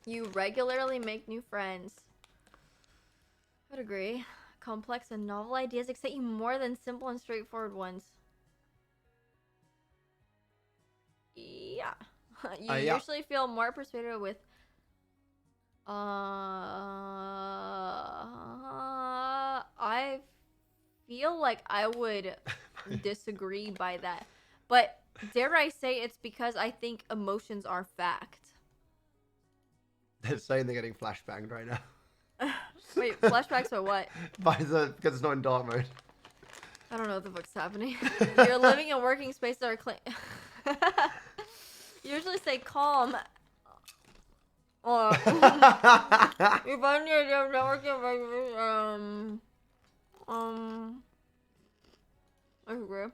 You regularly make new friends. I would agree. Complex and novel ideas excite you more than simple and straightforward ones. Yeah. You Yeah. usually feel more persuaded with I feel like I would disagree by that. But dare I say it's because I think emotions are fact. They're saying they're getting flashbanged right now. Wait, flashbacks or what? Because it's not in dark mode. I don't know what the fuck's happening. Your living and working spaces are clean. Usually say calm. Or you find your networking I agree.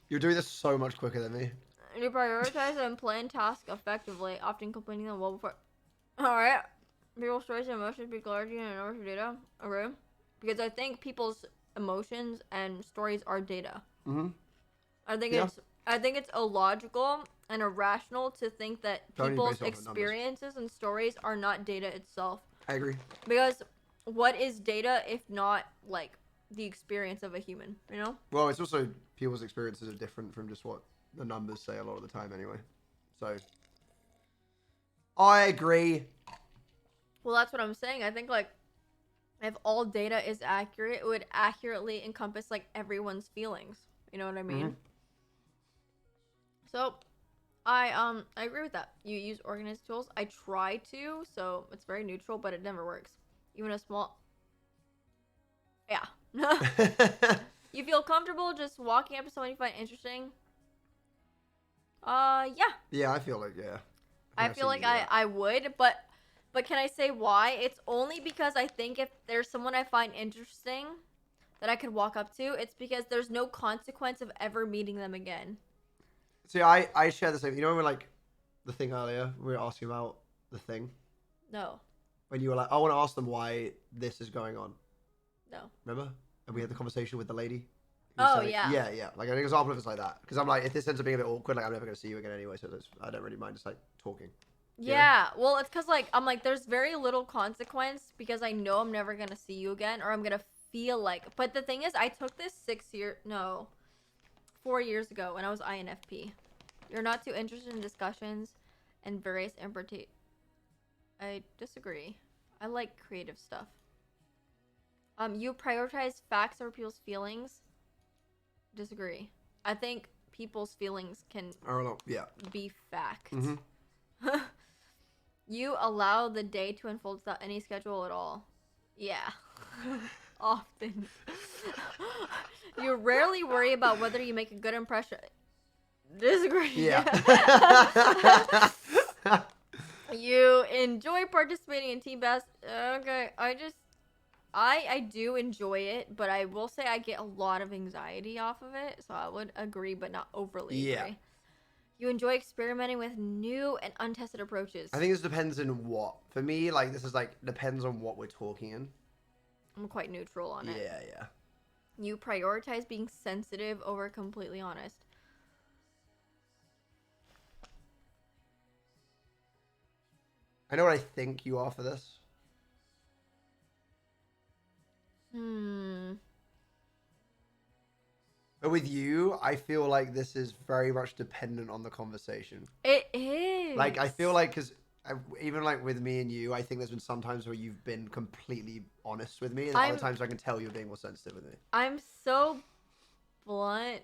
You're doing this so much quicker than me. You prioritize and plan tasks effectively, often completing them well before. Alright. People's stories and emotions be clarity and order data. Okay. Because I think people's emotions and stories are data. Mm-hmm. I think it's illogical and irrational to think that people's experiences and stories are not data itself. I agree. Because what is data if not like the experience of a human, you know? Well, it's also people's experiences are different from just what the numbers say a lot of the time anyway. So I agree. Well, that's what I'm saying. I think like if all data is accurate, it would accurately encompass like everyone's feelings. You know what I mean? Mm-hmm. So I agree with that. You use organized tools. I try to, so it's very neutral, but it never works. Even a small Yeah. You feel comfortable just walking up to someone you find interesting? Yeah. Yeah, I feel like, yeah. I feel like I would, but can I say why? It's only because I think if there's someone I find interesting that I could walk up to, it's because there's no consequence of ever meeting them again. See, I share the same. You know when we're like the thing earlier, we were asking about the thing? No. When you were like, I want to ask them why this is going on. No. Remember? And we had the conversation with the lady. Oh, yeah. Yeah. Like an example of it's like that. Because I'm like, if this ends up being a bit awkward, like I'm never going to see you again anyway, so I don't really mind just like talking. Yeah. Well, it's because like I'm like there's very little consequence because I know I'm never gonna see you again, or I'm gonna feel like. But the thing is, I took this 4 years ago when I was INFP. You're not too interested in discussions and various I disagree. I like creative stuff. You prioritize facts over people's feelings. Disagree. I think people's feelings can be fact. Mm-hmm. You allow the day to unfold without any schedule at all. Yeah. Often. You rarely worry about whether you make a good impression. Disagree. Yeah. You enjoy participating in team bass. Okay, I do enjoy it, but I will say I get a lot of anxiety off of it, so I would agree, but not overly agree. You enjoy experimenting with new and untested approaches. I think this depends on what. For me, like, this is like, depends on what we're talking in. I'm quite neutral on it. Yeah. You prioritize being sensitive over completely honest. I know what I think you are for this. But with you, I feel like this is very much dependent on the conversation. It is. Like, I feel like, because even like with me and you, I think there's been some times where you've been completely honest with me, and other times I can tell you're being more sensitive with me. I'm so blunt,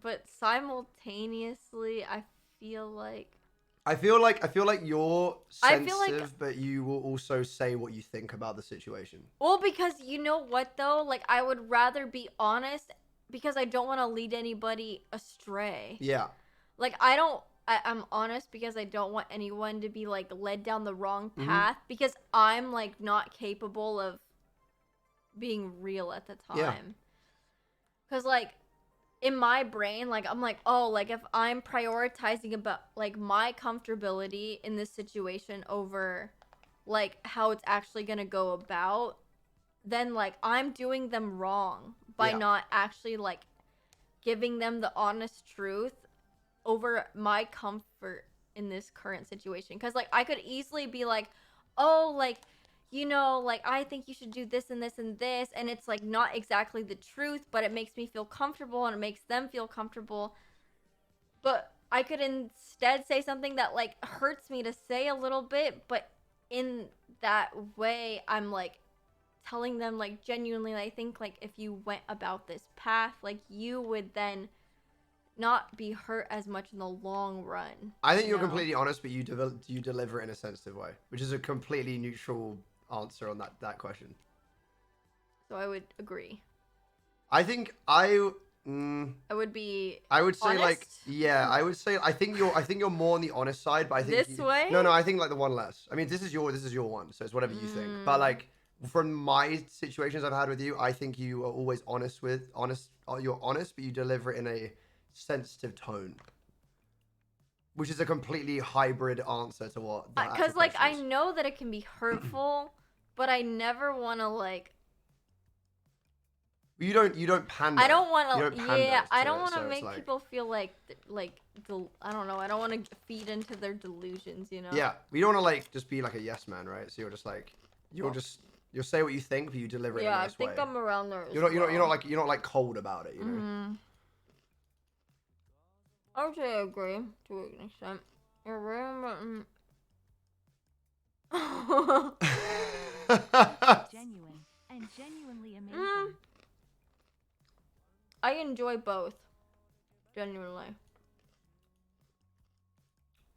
but simultaneously, I feel like you're sensitive, but you will also say what you think about the situation. Well, because you know what though? Like, I would rather be honest because I don't want to lead anybody astray. Yeah. Like, I'm honest because I don't want anyone to be like led down the wrong path because I'm like not capable of being real at the time. Yeah. Cause like in my brain, like I'm like, oh, like if I'm prioritizing about like my comfortability in this situation over like how it's actually gonna go about, then like I'm doing them wrong by not actually like giving them the honest truth over my comfort in this current situation. Because, like, I could easily be like, oh, like, you know, like, I think you should do this and this and this. And it's, like, not exactly the truth, but it makes me feel comfortable and it makes them feel comfortable. But I could instead say something that, like, hurts me to say a little bit. But in that way, I'm, like, telling them, like, genuinely, I think, like, if you went about this path, like, you would then not be hurt as much in the long run. I think you're completely honest, but you deliver it in a sensitive way, which is a completely neutral answer on that question. So I would agree. I think I would be. I would say honest? like I would say I think you're more on the honest side, but I think this way. No, I think like the one less. I mean, this is your one, so it's whatever you think. But like from my situations I've had with you, I think you are always honest. You're honest, but you deliver it in a sensitive tone, which is a completely hybrid answer to what. Because like I know that it can be hurtful, but I never want to like. You don't pander. I don't want to. Yeah, I don't want to so make people feel like I don't know. I don't want to feed into their delusions, you know. Yeah, you don't want to like just be like a yes man, right? So you're just like you'll say what you think, but you deliver it in a nice way. Yeah, I think I'm around there. You're not like cold about it, you know. Mm-hmm. I would say I agree to an extent. You're very genuine and genuinely amazing. I enjoy both. Genuinely.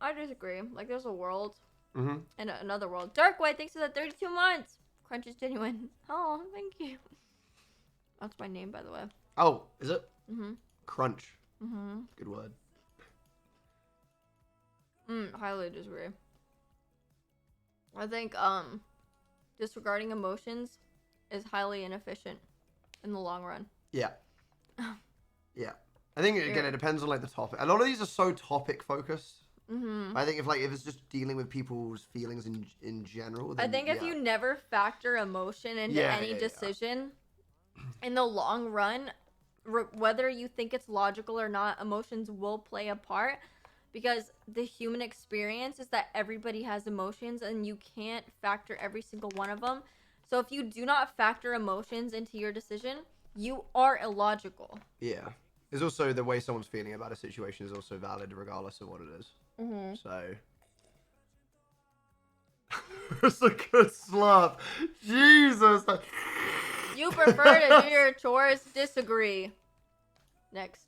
I disagree. Like, there's a world. Mm-hmm. And another world. Dark White, thanks for that 32 months. Crunch is genuine. Oh, thank you. That's my name, by the way. Oh, is it? Mm-hmm. Crunch. Mm-hmm. Good word. Highly disagree. I think, disregarding emotions is highly inefficient in the long run. Yeah. Yeah. I think, again, it depends on, like, the topic. A lot of these are so topic focused. Mm-hmm. I think if it's just dealing with people's feelings in general, then, I think if you never factor emotion into any decision, in the long run, whether you think it's logical or not, emotions will play a part, because the human experience is that everybody has emotions and you can't factor every single one of them. So if you do not factor emotions into your decision, you are illogical. Yeah. There's also the way someone's feeling about a situation is also valid regardless of what it is. Mm-hmm. So. It's a good slap. Jesus. You prefer to do your chores? Disagree. Next.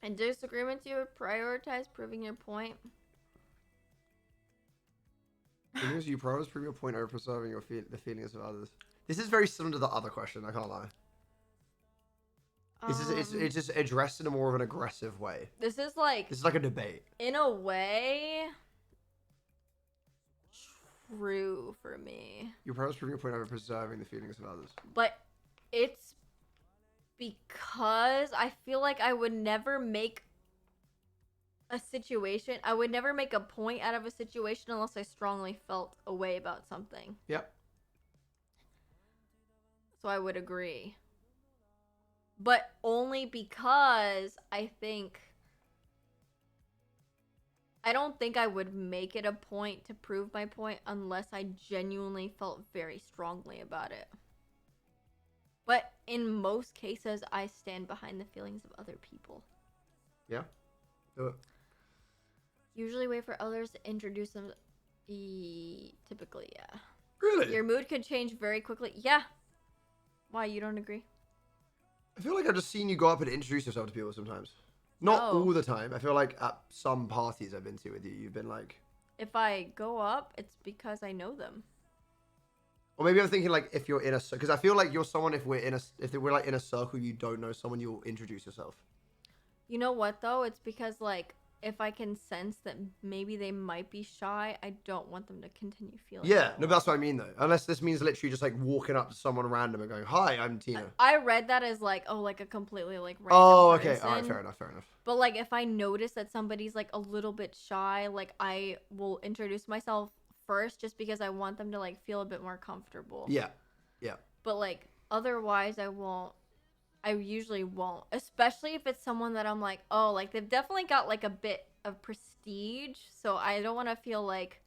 In disagreements, you prioritize proving your point. Because you prioritize proving your point over preserving the feelings of others. This is very similar to the other question, I can't lie. It's just addressed in a more of an aggressive way. This is like a debate. In a way, true for me. You prioritize proving your point over preserving the feelings of others. But it's because I feel like I would never make a point out of a situation unless I strongly felt a way about something. Yep. So I would agree. But only because I don't think I would make it a point to prove my point unless I genuinely felt very strongly about it. But in most cases, I stand behind the feelings of other people. Yeah. Do it. Usually wait for others to introduce them. Typically, yeah. Really? Your mood could change very quickly. Yeah. Why, you don't agree? I feel like I've just seen you go up and introduce yourself to people sometimes. Not all the time. I feel like at some parties I've been to with you, you've been like... If I go up, it's because I know them. Or maybe I'm thinking like if you're in a... Because I feel like you're someone, if we're like in a circle, you don't know someone, you'll introduce yourself. You know what, though? It's because, like, if I can sense that maybe they might be shy, I don't want them to continue feeling Yeah, no, that's what I mean, though. Unless this means literally just, like, walking up to someone random and going, hi, I'm Tina. I read that as, like, like a completely, like, random okay. person. All right, fair enough. But, like, if I notice that somebody's, like, a little bit shy, like, I will introduce myself first just because I want them to, like, feel a bit more comfortable. Yeah. But, like, otherwise I won't. I usually won't, especially if it's someone that I'm like, oh, like they've definitely got like a bit of prestige, so I don't want to feel like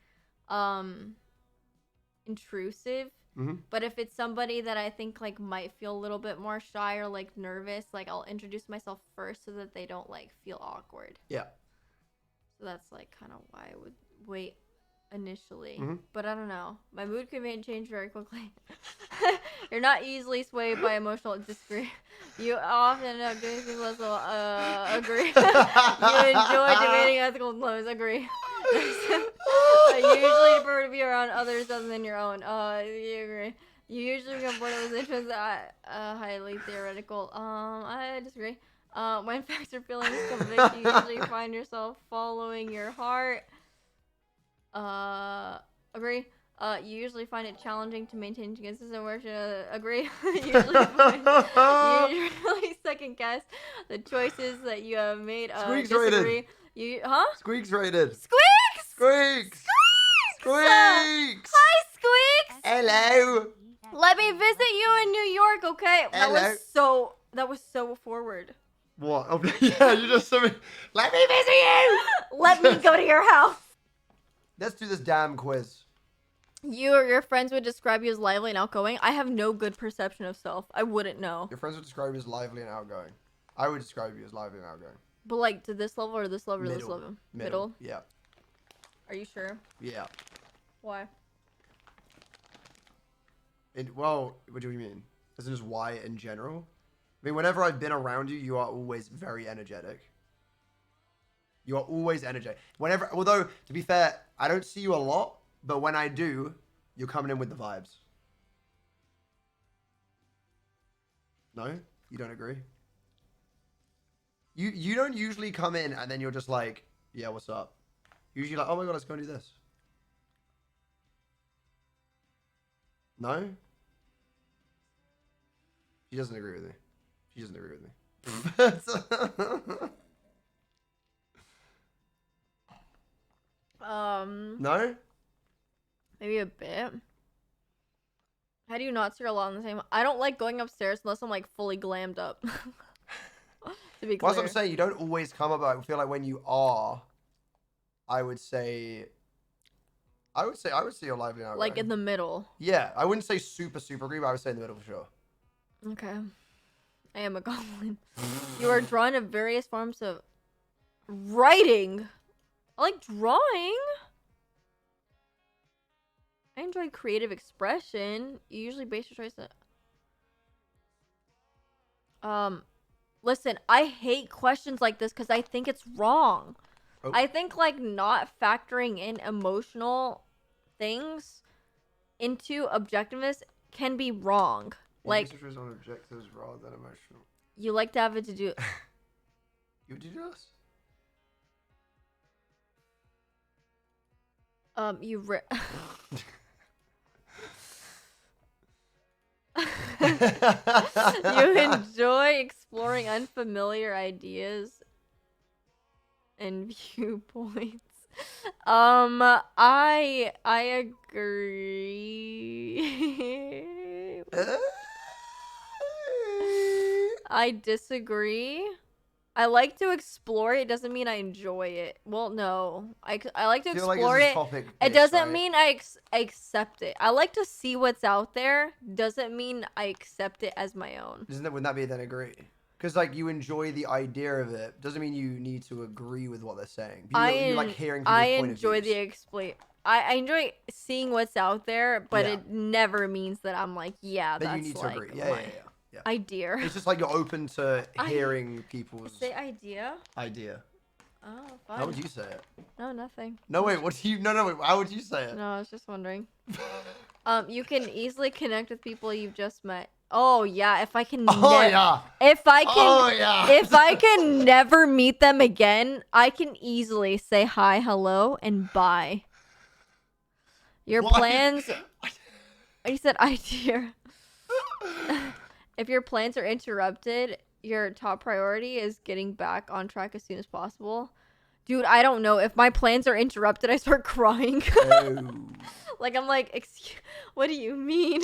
intrusive. Mm-hmm. But if it's somebody that I think like might feel a little bit more shy or like nervous, like I'll introduce myself first so that they don't like feel awkward. Yeah. So that's like kind of why I would wait initially. Mm-hmm. But I don't know. My mood can change very quickly. You're not easily swayed by emotional disagree. You often end up doing things less agree. You enjoy debating ethical dilemmas. Agree. You usually prefer to be around others other than your own. You agree. You usually become bored of those interests highly theoretical. I disagree. When facts or feelings convict, you usually find yourself following your heart. Agree. You usually find it challenging to maintain consistent work. Agree. You usually second guess the choices that you have made. Squeaks Disagree. rated. Squeaks rated. Squeaks. Squeaks. Squeaks. Hi, Squeaks. Hello. Let me visit you in New York, okay? Hello. That was so forward. What? Oh, yeah, you just said me. Let me visit you. Let me go to your house. Let's do this damn quiz. You or your friends would describe you as lively and outgoing. I have no good perception of self. I wouldn't know. Your friends would describe you as lively and outgoing. I would describe you as lively and outgoing. But like to this level or this level or this Middle. level? Middle. Yeah. Are you sure? Yeah. Why? Well, what do you mean? As in just why in general? I mean, whenever I've been around you, you are always very energetic. You are always energetic. Although, to be fair, I don't see you a lot, but when I do, you're coming in with the vibes. No? You don't agree? You don't usually come in and then you're just like, yeah, what's up? Usually like, oh my god, let's go and do this. No? She doesn't agree with me. She doesn't agree with me. No? Maybe a bit. How do you not see a lot in the same? I don't like going upstairs unless I'm like fully glammed up. To be clear. Well, that's what I'm saying. You don't always come up. I feel like when you are, I would say you're lively now. Like in the middle. Yeah, I wouldn't say super agree, but I would say in the middle for sure. Okay. I am a goblin. You are drawn to various forms of writing. I like drawing. I enjoy creative expression. You usually base your choice on... Listen, I hate questions like this because I think it's wrong. Oh. I think, like, not factoring in emotional things into objectiveness can be wrong. Like, on objectives rather than emotional. You like to have it to do... You do this? You enjoy exploring unfamiliar ideas and viewpoints. I agree. I disagree. I like to explore. It doesn't mean I enjoy it. Well, no. I like to explore it. It doesn't mean I accept it. I like to see what's out there. Doesn't mean I accept it as my own. Wouldn't that be then agree? Because like you enjoy the idea of it. Doesn't mean you need to agree with what they're saying. You like hearing people's point of views. I enjoy seeing what's out there, but it never means that I'm like, yeah, then that's you need like to agree. Yeah. idea. It's just like you're open to hearing people's... Say idea? Idea. Oh, fine. How would you say it? No, nothing. No, wait, what do you... No, wait, how would you say it? No, I was just wondering. You can easily connect with people you've just met. Oh, yeah, if I can... If I can never meet them again, I can easily say hi, hello, and bye. Your plans... You said idea. If your plans are interrupted, your top priority is getting back on track as soon as possible. Dude, I don't know. If my plans are interrupted, I start crying. Like, I'm like, excuse, what do you mean?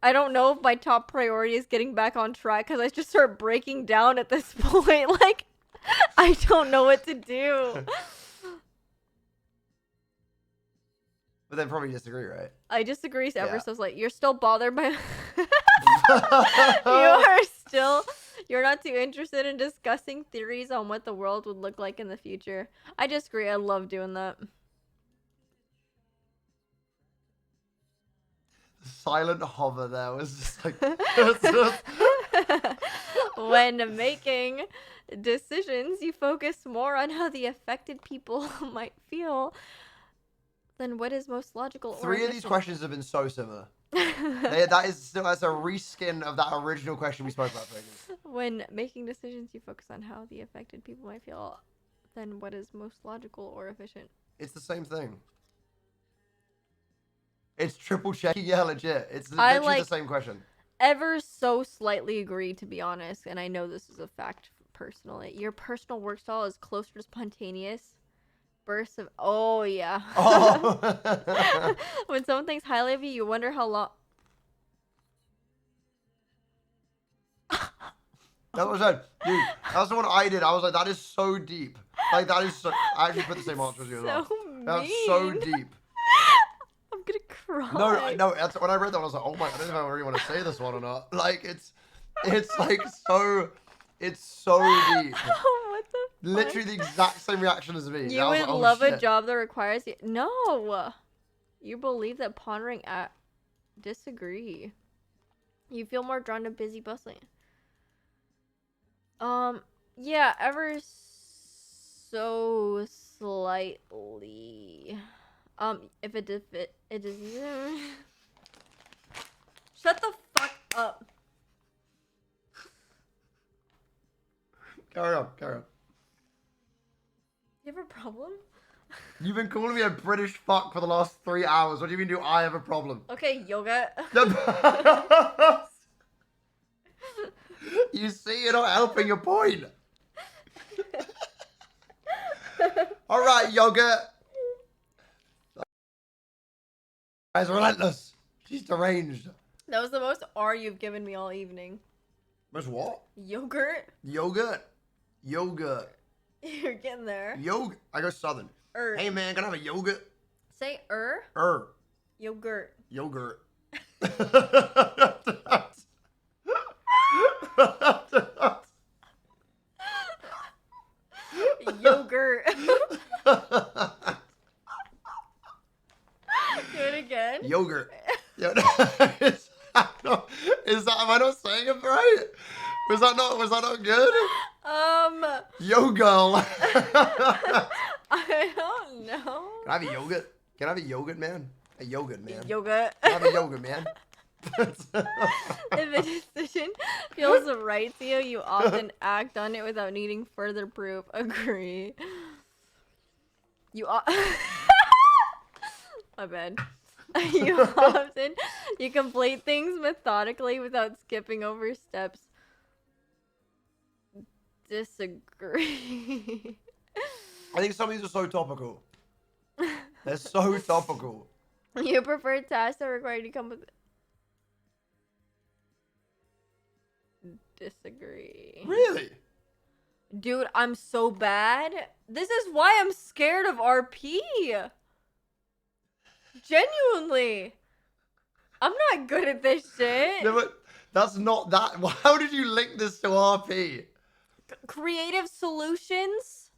I don't know if my top priority is getting back on track because I just start breaking down at this point. Like, I don't know what to do. But then probably disagree, right? I disagree ever Yeah. so slightly. You're still bothered by. You're not too interested in discussing theories on what the world would look like in the future. I disagree. I love doing that. Silent hover there was just like. When making decisions, you focus more on how the affected people might feel than what is most logical. Three of these questions have been so similar. That's a reskin of that original question we spoke about. When making decisions, you focus on how the affected people might feel than what is most logical or efficient. It's the same thing. It's triple checking. Yeah, legit. It's literally the same question. Ever so slightly agree, to be honest, and I know this is a fact personally. Your personal work style is closer to spontaneous bursts of. Oh yeah. Oh. When someone thinks highly of you, you wonder how long. That's what I said, dude. That's the one I did. I was like, that is so deep. Like that is so. I actually put the same answer as you as well. That's so deep. I'm gonna cry. No. That's when I read that. I was like, oh my! I don't know if I really want to say this one or not. Like it's like so. It's so deep. What the fuck? Literally the exact same reaction as me. You would love a job that requires you. No, you believe that pondering at. Disagree. You feel more drawn to busy bustling. Yeah, ever so slightly. If it is. Shut the fuck up. Carry on. You have a problem? You've been calling me a British fuck for the last 3 hours. What do you mean? Do I have a problem? Okay, yoga. You see, you're not helping your point. All right, yoga. Guy's relentless. She's deranged. That was the most R you've given me all evening. Most what? Yogurt. Yogurt. You're getting there. Yogurt. I go southern. Hey man, can I have a yogurt? Say Yogurt. Yogurt. Yogurt. Do it again. Yogurt. Am I not saying it right? Was that not good? Yoga. I don't know. Can I have a yogurt? Can I have a yogurt, man? A yogurt, man. Yogurt. Can I have a yogurt, man? If a decision feels right to you, you often act on it without needing further proof. Agree. My bad. You complete things methodically without skipping over steps. Disagree. I think some of these are so topical. They're so topical. You prefer tasks that require you to come with. Disagree. Really? Dude, I'm so bad. This is why I'm scared of RP. Genuinely. I'm not good at this shit. No, but that's not that. How did you link this to RP? Creative solutions?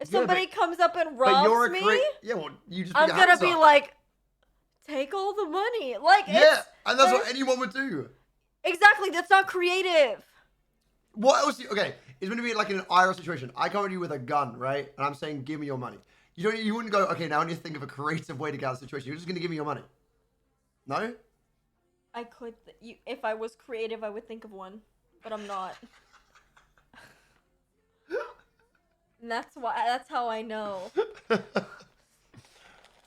If Yeah, somebody comes up and robs me, yeah, well, you just. I'm gonna be like, take all the money. Like, yeah, and that's what anyone would do. Exactly, that's not creative. What else? Okay, it's going to be like in an IRL situation. I come at you with a gun, right? And I'm saying, give me your money. You wouldn't go, okay, now I need to think of a creative way to get out of the situation. You're just going to give me your money. No? I could. If I was creative, I would think of one, but I'm not. And that's how I know.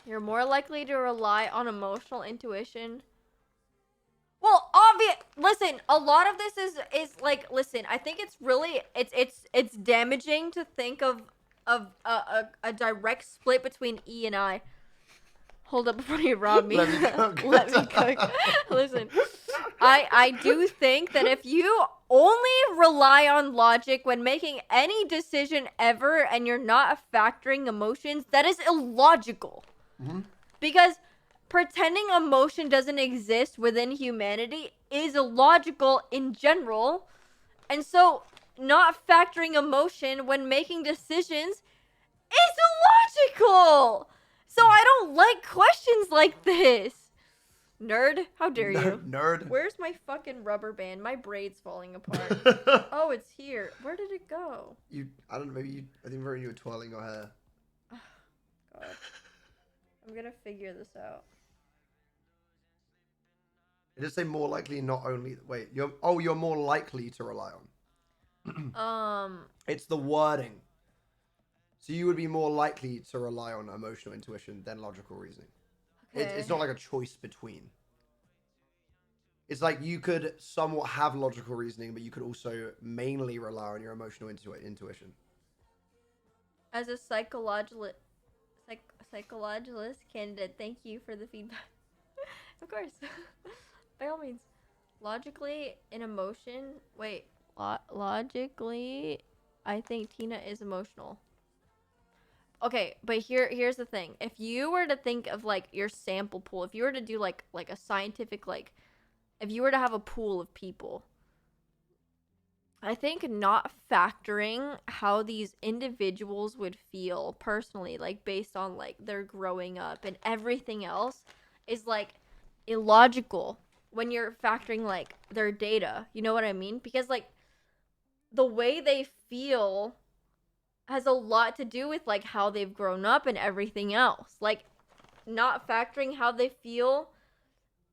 You're more likely to rely on emotional intuition. Well, listen, a lot of this is like, listen, I think it's really it's damaging to think of a direct split between E and I. Hold up before you rob me. Let me cook. Let me cook. Listen, I do think that if you only rely on logic when making any decision ever and you're not factoring emotions, that is illogical. Mhm. Because pretending emotion doesn't exist within humanity is illogical in general. And so not factoring emotion when making decisions is illogical. So I don't like questions like this. Nerd, how dare you? Nerd. Where's my fucking rubber band? My braid's falling apart. Oh, it's here. Where did it go? I don't know, I think you were twirling your hair. God. I'm gonna figure this out. It does say more likely, not only. Wait, you're more likely to rely on. It's the wording. So you would be more likely to rely on emotional intuition than logical reasoning. Okay. It's not like a choice between. It's like you could somewhat have logical reasoning, but you could also mainly rely on your emotional intuition. As a psychologist candidate, thank you for the feedback. Of course. By all means. Logically, in emotion... Wait. Logically, I think Tina is emotional. Okay, but here's the thing. If you were to think of, like, your sample pool, if you were to do, like a scientific, like... If you were to have a pool of people, I think not factoring how these individuals would feel personally, like, based on, like, their growing up and everything else is, like, illogical when you're factoring, like, their data. You know what I mean? Because, like, the way they feel has a lot to do with, like, how they've grown up and everything else. Like, not factoring how they feel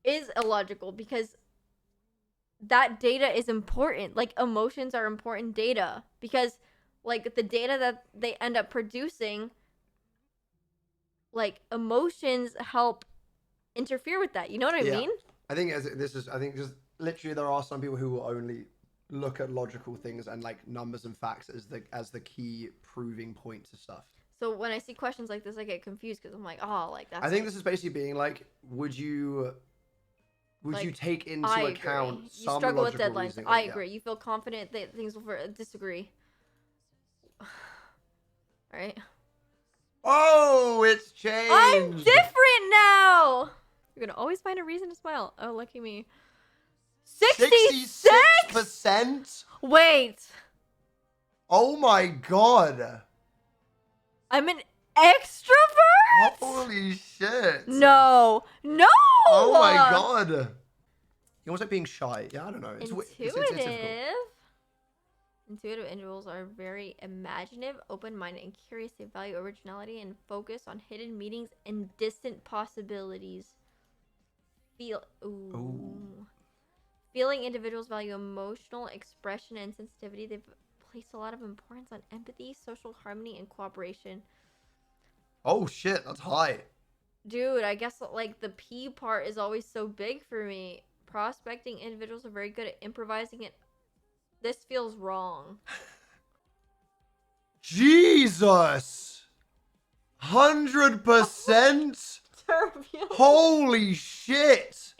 is illogical because that data is important. Like, emotions are important data because, like, the data that they end up producing, like, emotions help interfere with that. You know what I mean? I think just literally there are some people who will only look at logical things and like numbers and facts as the key proving point to stuff. So when I see questions like this, I get confused because I'm like, oh, like that's. I think this is basically being like, would you take into account you some struggle with logical deadlines. reasoning? I agree. You feel confident that things will disagree. Right? Oh, it's changed. I'm different now. You're gonna always find a reason to smile. Oh, lucky me. 66%? Wait. Oh my god. I'm an extrovert? Holy shit. No. Oh my god. You almost like being shy. Yeah, I don't know. It's difficult. Intuitive individuals are very imaginative, open-minded, and curious. They value originality and focus on hidden meanings and distant possibilities. Feeling individuals value emotional expression and sensitivity. They've placed a lot of importance on empathy, social harmony, and cooperation. Oh shit, that's high. Dude, I guess like the P part is always so big for me. Prospecting individuals are very good at improvising it. This feels wrong. Jesus! 100%? Holy shit!